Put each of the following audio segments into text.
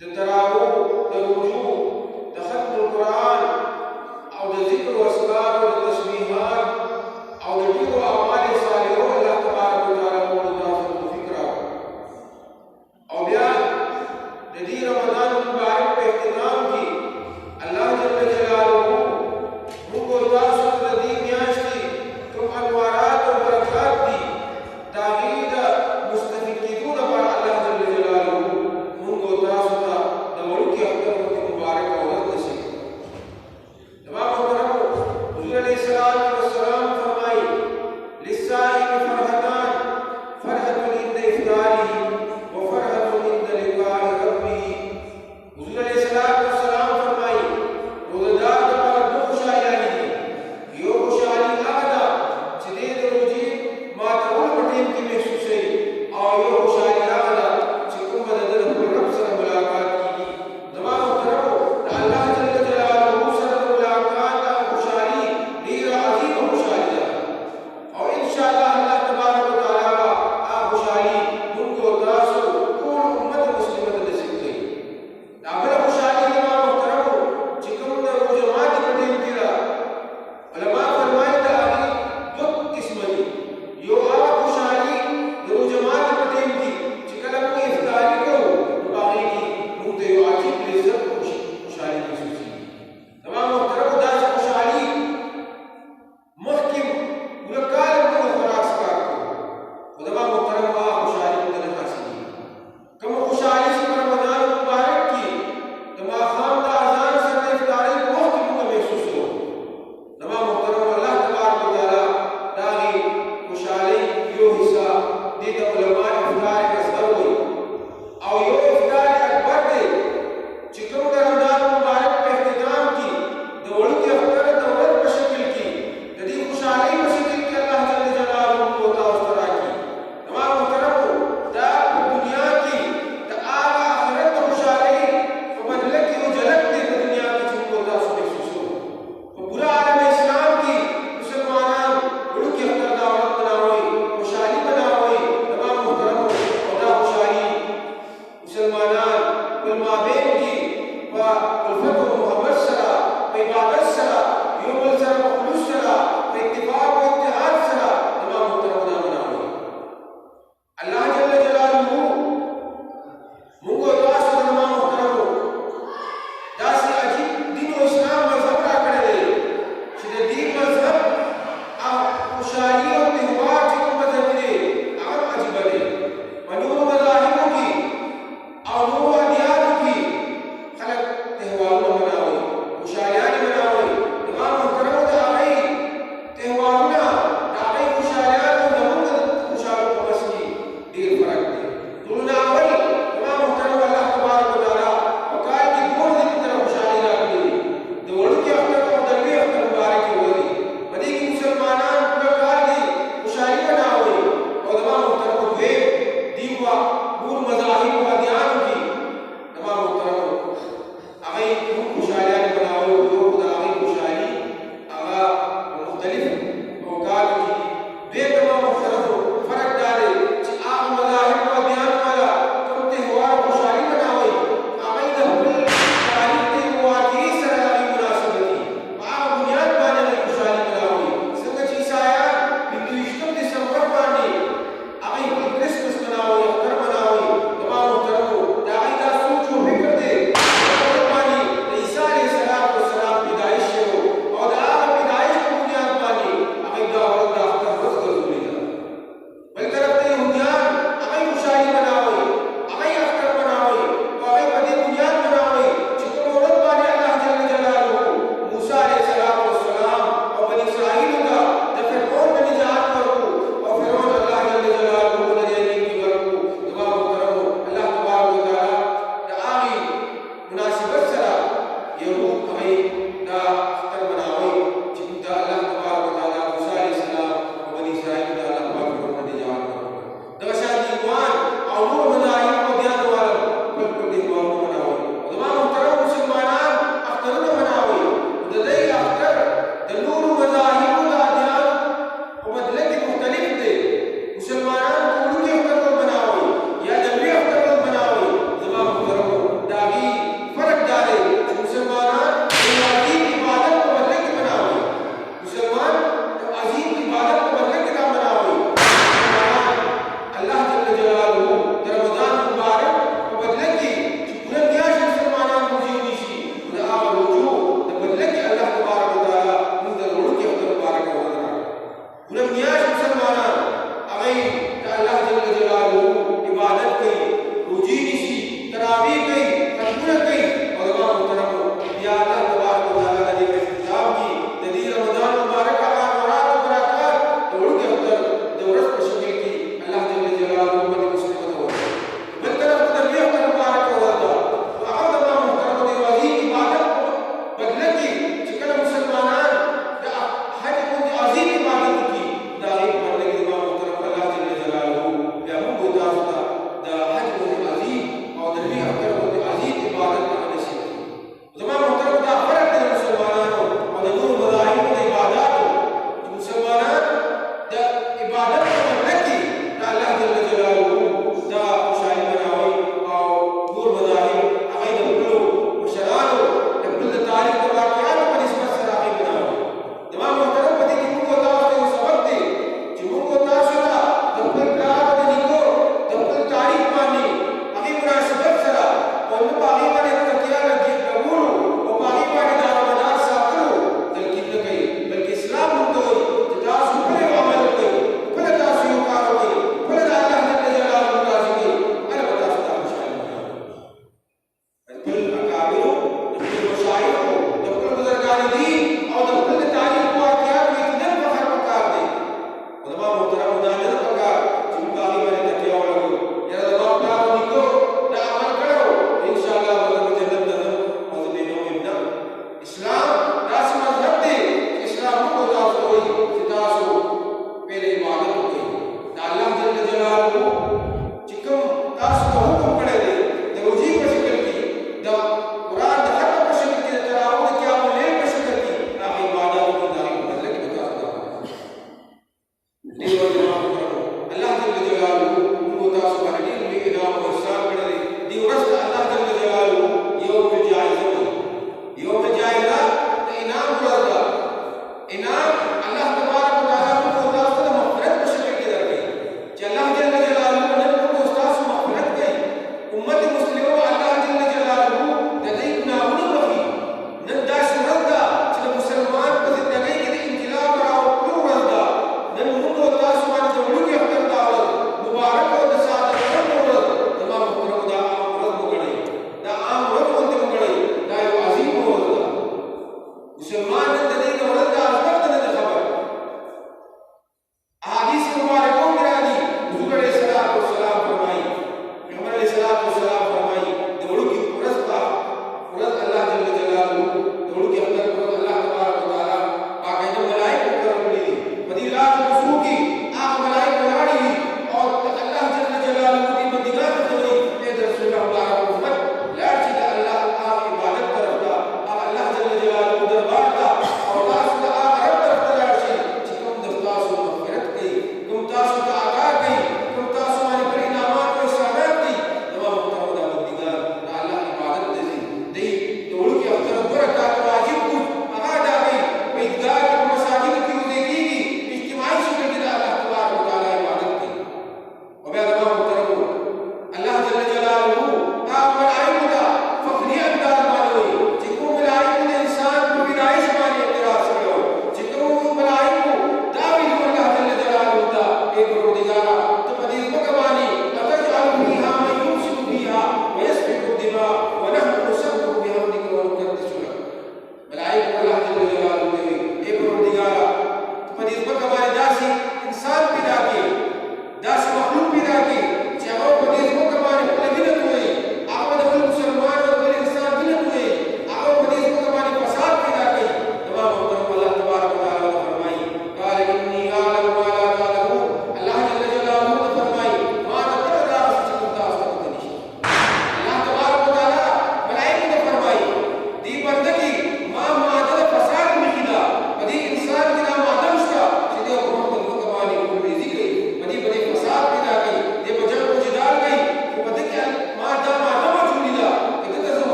د تراوح د رجوع د ختم القرآن او د ذکر و اسکار او د تسبیحات او د ډیرو اعمال صالحو الله تبارک وتعالی موږ ته توفیق راکړي. او بیا د دې رمضان مبارک په اختتام کې الله جل جلاله موږ تاسو ته د دې میاشتې کوم انوارات او برکات دي د هغې د مستفید کېدو لپاره الله جل جلاله موږ تاسو ته د وړوکي اختر وختي مبارک او ورځ نصیب کړي. زما محترمو، حضور علیه الصلاة والسلام فرمایي للصائم فرحتان فرحة عند افطاره وفرحة عند لقاء ربه. حضور علیه الصلاة والسلام فرمایي روزدار لپاره دوه خوشحالۍ دي. یو خوشحالي هغه ده چې دی د روژې ماتولو په ټیم کې محسوسوي، او یو خوشحالي هغه ده چې کومه د ده د خپل رب سره ملاقات کېږي. زما محترمو، د الله جل جلاله سره د ملاقات هغه خوشحالي ډېره عظیمه خوشحالي ده، او انشاءالله الله تبارک وتعالی به هغه خوشحالي موږ او تاسو ټول امت مسلمه ته نصیب کړي. دا بله خوشحالي زما محترمو چې کوم د روژه ماتي په ټیم کې ده، علما فرمایي د هغې دوه قسمه دي. یو هغه خوشحالي د روژه ماتي په ټیم کې چې کله موږ افطاري کوو نو په هغې کې موږ ته یو عجیب لذت او خوشحالي محسوسېږي. زما محترمو، داسې خوشحالي مخکې پوره کال موږ د خوراک څښاک کوو، خو زما محترمو هغه خوشحالي موږ ته نه حاصلېږي. کومه خوشحالي چې په رمضان مبارک کې د ماښام د اذان سره د افطارۍ په وخت کې موږ محسوسوو، زما محترمو الله تبارک وتعالی د هغې خوشحالۍ یو حصه دې ته علما افطار اصغر وایي، او یو افطار اکبر دی چې کوم د رمضان مبارک په اختتام کې د وړوکي اختر د ورځ په شکل کې د دې خوشحالۍ په شکل کې الله جل جلاله موږ تاسو ته راکړي. زما محترمو، دا په دنیا کې د هغه آخرت د خوشحالۍ په بدله کې یو جلک دی په دنیا کې چې موږ تاسو محسوسوو. په پوره عالم اسلام کې مسلمانان وړوکي اختر دا ورځ مناوي، خوشحالي مناوي. زما محترمو، او دا خوشحالي مسلمانان په مابین کې په الفت او محبت سره، په عبادت سره، یو بل سره په خلوص سره، په اتفاق او اتحاد سره زما محترمو دا مناوي. الله جل جلاله موږ تاسو ته زما محترمو داسې عجیب دین او اسلام مذهب راکړی دی چې د دې مذهب او خوشحالي او تهوار چې کوم مذهب دی هغه عجیبه دی. په نورو مذاهبو کې او نورو ادیانو کې خلک تهوارونه مناوي، خوشحالیانې مناوي. زما محترمو، د هغوی تهوارونه، د هغوی دا قرآن دا حتى بشكل كده تراود قيام الليل بشكل كده راح عبادات من داري بدل كده بتاخذها دي وجه الله جل جلاله ومتعال سبحانه بإنعام وإحسان كده دي ورث الله جل جلاله يوم الجائزة يوم الجائزة إنعام ورثة إنعام الله تبارك وتعالى को उस्ताद मग़फ़िरत बशर के दर गई अल्लाह जल्ल जलालहू ने उनको उस्ताद से मग़फ़िरत गई उम्मत मुस्लिमों अल्लाह जल्ल जलालहू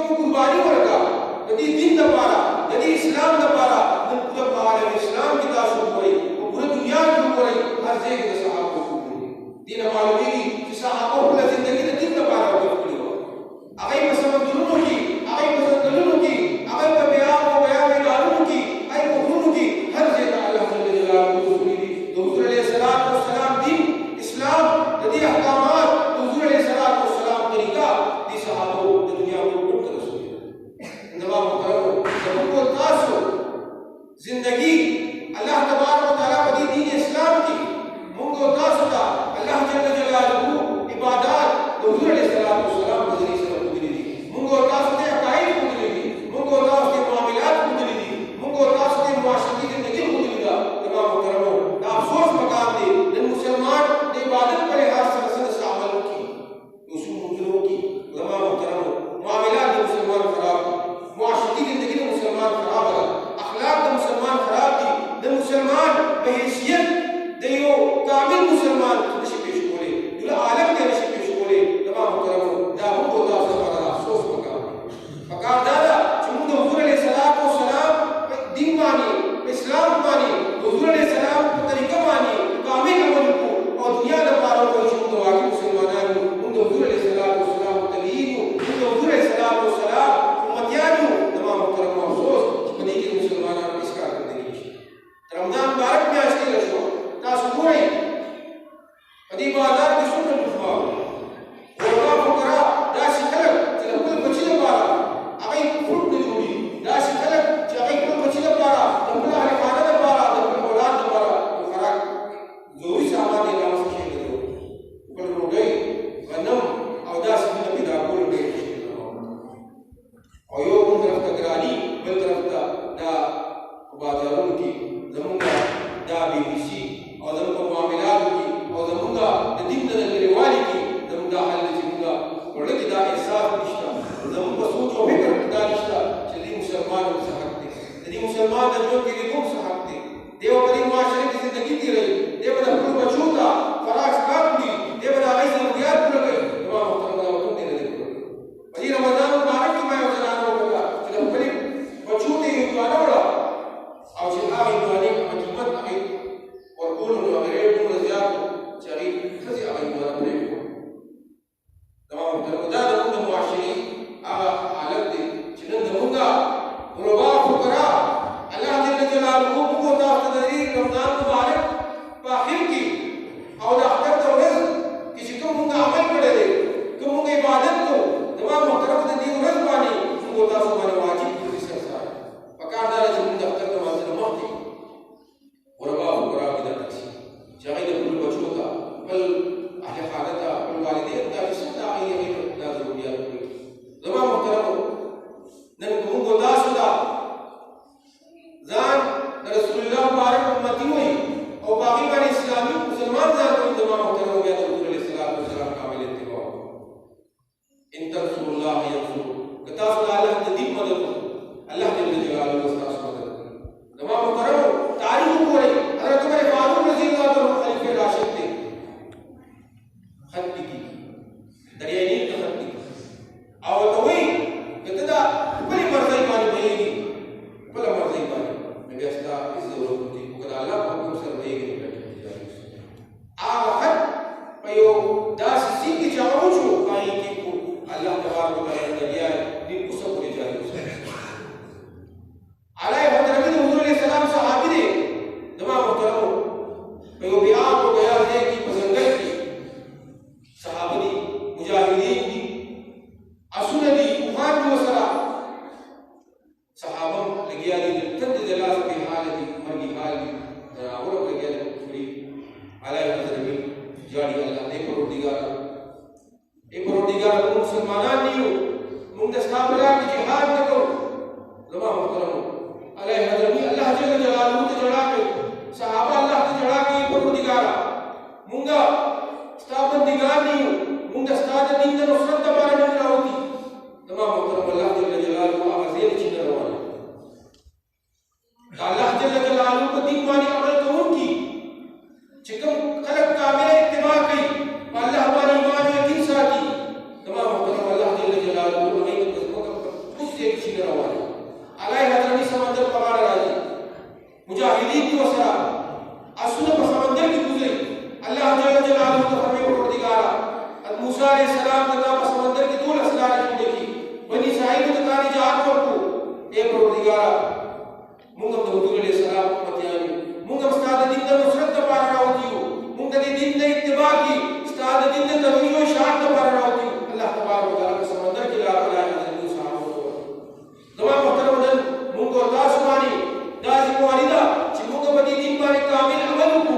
चिकम कुर्बानी वर्गा यदि दिन दपारा यदि इस्लाम दपारा नन पूरा आलम इस्लाम की तासुब होई और पूरी दुनिया की होई हर जगह के सहाबा को दिन मालूमी कि सहाबा पूरा जिंदगी ने दिन दपारा वक्त लियो आगे पसंद दुरुनु की आगे पसंद दुरुनु की आगे पे बयान में दारुनु की आगे को की हर जगह अल्लाह जल्ल जलालहू को सुनी तो हुजूर अलैहिस्सलाम व सलाम दिन इस्लाम यदि अहकामात हुजूर अलैहिस्सलाम व सलाम तरीका दी सहाबा दुनिया को उठकर रसूल नवाब करो सबको तासो जिंदगी अल्लाह तबारक व तआला बदी दीन इस्लाम की मुंगो तासुदा अल्लाह जल्ल जलालहू इबादत तो हुजूर अलैहिस्सलाम व सलाम के जरिए से खुदली दी मुंगो तासुदे अकाईद खुदली दी मुंगो तासुदे मामलात खुदली दी मुंगो तासुदे मुआशरती जिंदगी खुदली दा तमाम करो ना अफसोस मकाम दे न मुसलमान ने इबादत पर लिहाज से रसूल अमल की उसूल मुजरों की तमाम करो मामलात मुसलमान खराब मुआशरती जिंदगी में मुसलमान खराब है अखलाक द मुसलमान खराब थी द मुसलमान बहैसियत देयो कामिल मुसलमान नशे पेश बोले दुला आलम के नशे पेश बोले तमाम करो दा मुंगो तासुदे पर अफसोस मकाम फकार दादा चुमुंदो हुजूर अलैहिस्सलाम व सलाम दिन मानी इस्लाम मानी हुजूर अलैहिस्सलाम तरीका मानी कामिल अमल को और दुनिया द पारो को चुमुंदो वाकई मुसलमानानु मुंदो हुजूर अलैहिस्सलाम व सलाम तलीनु मुंदो हुजूर अलैहिस्सलाम व सलाम उम्मतियानु तमाम करो अफसोस बदी के मुसलमानानु इसका करने की रमजान मुबारक में आज के लशो तासुबुई बदी बाजार की सुन्नत फुआ गोवा फुकरा दासी खलक चला कुल बचिले पारा अबे फुट ने जोड़ी दासी खलक चाहे कुल बचिले पारा दबला हरे खाना दे पारा दबला औलाद दे पारा फुकरा जोई सामान ने नाम से खेल दो ऊपर हो गई वनम और दासी ने पिता बोल गए और यो उन तरफ तकरारी बल तरफ दा बाजारों की जमुंगा दा बीबीसी और जमुंगा मामलात की और जमुंगा दिन नजर वाली की जमुंगा हाल जिमुंगा और लगी दा एहसास निश्ता जमुंगा सोच और फिक्र दा निश्ता चली मुसलमान हो सकते यदि मुसलमान दजों के लिए गुम सकते देव बड़ी माशरे की जिंदगी दी रही देव बड़ा कुल बचूता फराज काबली देव बड़ा ऐसे मुरियात पूरा गई तमाम मुहतरम तुम देने दे वही रमजान मुबारक की मैं वजनाना होगा चलो बड़ी बचूते ही दुआना और जिहाई दुआने का कीमत आई और कुल वगैरह कुल ज़ियाद चली खजी आई दुआना बने को तमाम तरक़दा दमुंगा मुआशरी आ हालत दे जिन दमुंगा गुरबा फुकरा अल्लाह जल्ल जलालहू को ताक़दरी रमजान मुबारक बाखिर की और अख्तर तो रिज़्क़ किसी को मुंगा अमल पड़े दे को मुंगा इबादत को तमाम मुहतरम दे दी रिज़्क़ पानी मुंगा तासुबाने वाजिब की सरसा पकार दारा जिंदा अख्तर तो मंजिल मौती गुरबा फुकरा की दरसी चाहे कुल बचोता बल अहले खानता बल वालिदैन का जिसदा आई है ना जरूरियात की तमाम मुहतरम नन को मुंगा तासुदा जान रसूलुल्लाह मुबारक उम्मती हुई और बाकी वाले इस्लामी मुसलमान जान को तमाम मुहतरम हो गया तो हुजूर अलैहिस्सलाम व सलाम कामिल इत्तिबा इन तरसुल्लाह यंसुर कताफुल अल्लाह जदीद मदद अल्लाह जल्ल जलालहू वस्तास मदद तमाम मुहतरम तारीख को रही हजरत उमर फारूक रज़ी अल्लाह अन्हु खलीफे राशिद थे खत की दरिया नील का खत की और तो वही कहता बड़ी मर्ज़ी मानी भईगी बड़ा मर्ज़ी मानी मैं व्यस्ता इस जरूरत थी को अल्लाह हुकुम सर भईगी बैठे आ वक्त पयो दास सी की चावो जो काई की को अल्लाह तबारक व तआला ने दिया दिन को सब पूरी जारी अलाए हजरत हुजूर अलैहिस्सलाम सहाबी ने तमाम मुहतरम पयो बिया को गया है कि पसंदर की सहाबी मुजाहिदीन की असुनदी उफान जो सरा सहाबम लगिया दी तद जला के हाल दी मरगी हाल दी और लगिया दी पूरी अलाए हजरत जाड़ी अल्लाह ने परोदिगार को मुसलमान नहीं हो मुंदस्ताबला की जिहाद न करो तमाम मुहतरम अलाए हजरत अल्लाह जल्ल जलालहू ते जड़ा के सहाबा अल्लाह ते जड़ा के परोदिगार मुंगा स्ताबंदिगार नहीं हो मुंदस्ताद दीन द नुसरत दबार नहीं होती तमाम मुहतरम अल्लाह जल्ल जलालहू आवाज़ें छिन रवाना अल्लाह जल्ल जलालहू को दीन मानी अमल कौन की चिकम खलक कामिल इत्तिबा की अल्लाह हमारी ईमान में दिन साथी तमाम मुहतरम अल्लाह जल्ल जलालहू हमें तो से किसी ने रवा अलाय हजरनी समंदर पगाड़ राजी मुजाहिदीन की वसरा असुन पर समंदर की गुजरी अल्लाह जल्ल जलालहू का फरमान परवरदिगार मूसा अलैहि सलाम तथा पर समंदर की दूल असलार की देखी बनी इस्राइल को तथा निजात को ए परवरदिगार मुंगम दऊद अलैहि सलाम मतियानी मुंगम उस्ताद दिन दा नुसरत दा पारा रावतियो मुंगम दिन दा इत्तिबा की उस्ताद दिन दा तवीयो शान दा पारा रावतियो अल्लाह तबारक व तआला के समंदर की ला अलाय हजरत मूसा दवा मोहतरम मुंगो तासमानी दाजी वालिदा ची मुंगम बदी दिन बारे कामिल अमल को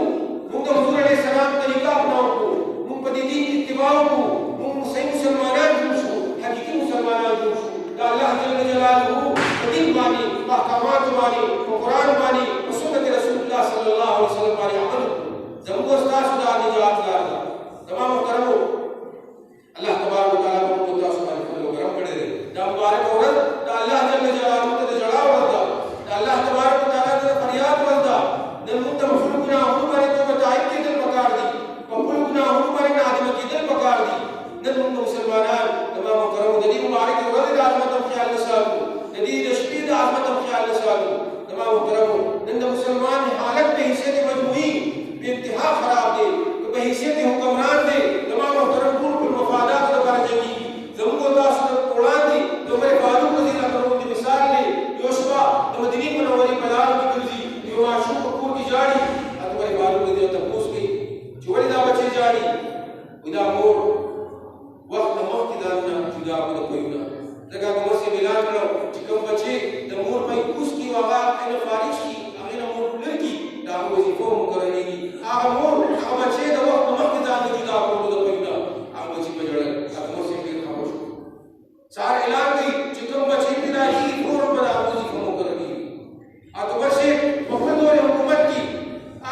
मुंगम हुजूर अलैहि सलाम तरीका अपनाओ को मुंग बदी दिन इत्तिबा को मुंग सही मुसलमानान जुसो हकीकी मुसलमानान जुसो दा अल्लाह जल्ल जलालहू दिन बानी अहकामात बानी कुरान बानी सुन्नत रसूलुल्लाह सल्लल्लाहु अलैहि वसल्लम बानी अमल जमगो उस्ताद दा निजात दा तमाम मोहतरम अल्लाह तबारक व तआला को मुद्दा सुभान फलो गरम करे दे दा मुबारक औरत दा अल्लाह जल्ल जलालहू ते जड़ा वरदा दा अल्लाह तबारक व तआला ते फरियाद वरदा न मुद्दा मफुल गुनाह बारे तो बताई के दिल पकार दी मफुल गुनाह बारे ना आदम के दिल पकार दी न मुद्दा मुसलमानान तमाम मोहतरम दली मुबारक औरत दा आजमत ख्याल नसाबू जदीद शदीद आजमत ख्याल नसाबू तमाम मोहतरम न मुसलमान हालत में हिस्से मजमुई बेइंतहा खराब दे तो बहैसियत हुक्मरान दे तमाम मोहतरम कुल मफादात का जंगी जमको दास कुरान दी तो मेरे बालू को जिला करो की मिसाल ले योशबा तो मदीनी मुनव्वरी पलाल की गुलजी यो माशूक कपूर की जाड़ी अतवारे बालू को दियो तपूस की चोरी दा बचे जाड़ी विदा मोर वक्त मफ्तिदान ना जुदा को कोई ना जगह को से मिलान करो चिकम बचे द मोर भाई कुछ की वागा इन फारिश की अगेन मोर लड़की दा वजीफो मुकररेगी आ मोर आ बचे द वक्त मफ्तिदान जुदा को कोई ना आ बचे बजड़ अतमो से फिर खामोश सार ऐलान की चिकम बचे बिना ही फोर पर आ वजीफो मुकररेगी अतवर से वफद और हुकूमत की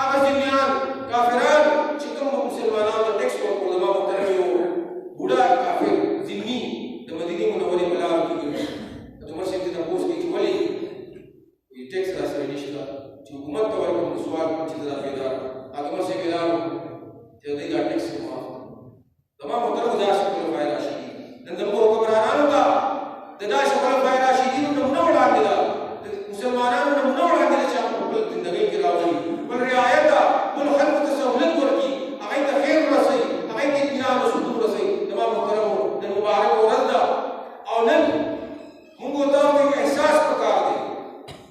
आगा जिन्यान काफिरान चिकम मुसलमानों का टेक्स्ट को उलमा मुहतरम बूढ़ा काफिर जिन्नी द मदीनी मुनव्वरी पलाल की अतवर से तपूस की वली ये टेक्स्ट का सरिनिश्ता जो हुकूमत का वर्ग सवाल चिदा बेदार अतवर से बिलाल जल्दी का टेक्स्ट को तमाम मुहतरम दाश को फायदा शी नंदमो हुक्मरान होता दाश को फायदा शी दिन नमूना उड़ा दिया मुसलमानों ने नमूना उड़ा दिया चाह जिंदगी की रावली पर रियायत कुल खल्क तसहुलत करकी अगै त खैर रसई अगै के इत्मीनान सुकून रसई तमाम मुहतरम ने मुबारक और रदा और नन मुंगो ता में एहसास प्रकार दे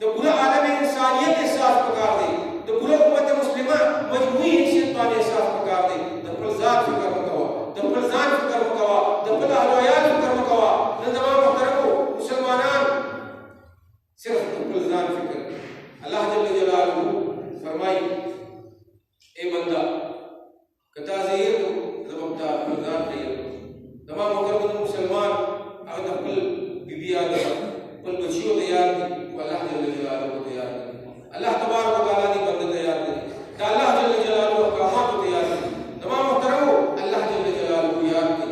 तो पूरा आलम इंसानियत एहसास प्रकार दे तो पूरा उम्मत मुस्लिमा मजमूई हैसियत वाले एहसास प्रकार दे तो कुल जात फिक्र मकवा तो कुल जान फिक्र मकवा तो कुल अहलयात फिक्र मकवा न तमाम मुहतरम मुसलमानान सिर्फ कुल जान फिक्र अल्लाह जल्ल जलालहू फरमाई ए बंदा कता ज़हीर तो जबता रमजान तैयार तमाम मुहतरम मुसलमान अगर कुल बीबी आ गया कुल बच्चियों तैयार की अल्लाह जल्ल जलालहू तैयार की अल्लाह तबारक व तआला की बंदे तैयार की अल्लाह जल्ल जलालहू अहकामात तैयार की तमाम मुहतरम अल्लाह जल्ल जलालहू याद की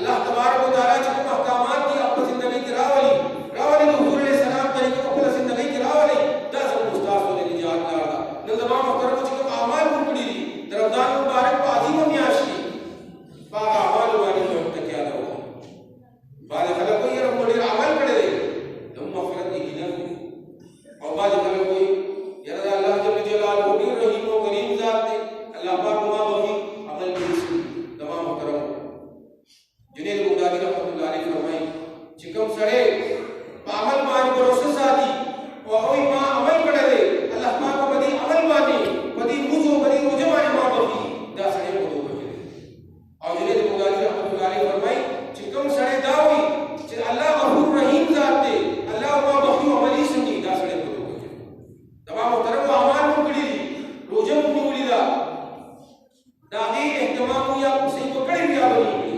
अल्लाह तबारक व तआला जो अहकामात की अपनी जिंदगी की रावली तो हुजूर अलैहि सलाम तरीके को अपनी जिंदगी की रावली दस उस्ताद को निजात दादा न तमाम मुहतरम जो अमाल मुकड़ी रमजान मुबारक पाजीम मियाशी पाक अमाल वाली जो तक क्या हो बाद खला कोई रमजान अमल पड़े दे तुम मगफिरत की गिना और बाद खला कोई यार अल्लाह जल्ल जलालहू भी रहीम व करीम जात ने अल्लाह पाक मा बही अमल की तमाम मुहतरम जुनैद बुगदादी रहमतुल्लाह अलैहि फरमाई चिकम सड़े अमल मान भरोसे साथी और कोई मां अमल पड़े दे अल्लाह पाक को बदी अमल मानी बदी मुझो बदी मुझे माने मां बदी दा सड़े को दो बजे और जुनैद बुगदादी रहमतुल्लाह अलैहि फरमाई चिकम सड़े दावी कि अल्लाह गफूर रहीम जात दे अल्लाह मा बही अमली सुनी दा सड़े को दो बजे तमाम मुहतरम अमाल मुकड़ी रोजे मुकड़ी दा दागी एहतमाम या सही पकड़े भी आ बनी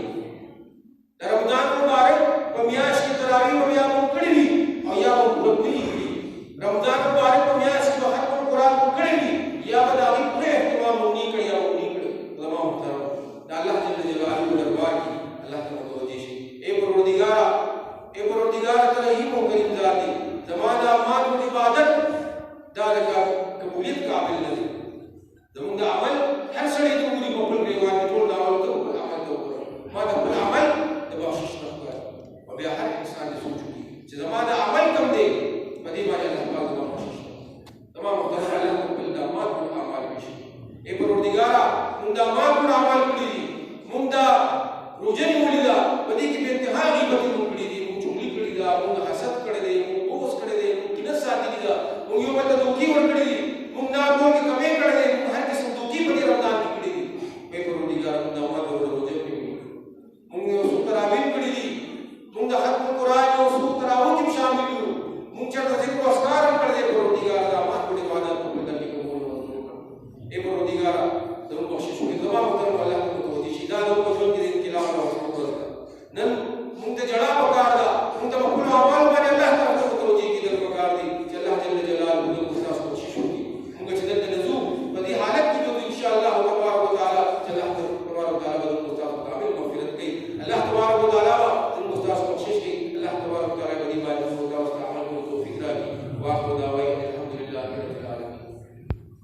रमजान मुबारक पमियाश की तरावी में या मुकड़ी और या मुकड़ी रमजान मुबारक पमियाश की वक्त में कुरान मुकड़ी या बदावी पूरे एहतमाम मुनी कर या मुनी कर उलमा मुहतरम अल्लाह जल्ल जलालहू दरबार की अल्लाह का तवज्जो ए परवरदिगार तरहीम व करीम जाती जमाना अमाल व इबादत दार का कबूलियत काबिल नहीं जमुंदा अमल हर सड़ी तो पूरी बपल रेवान तोड़ दावल तो अमल तो मादा अमल तो बख्शिश न कर और हर इंसान ने सोच चुकी जमाना تعلیم کړی دي موږ د ختم قرآن او اصول تراو کې شامل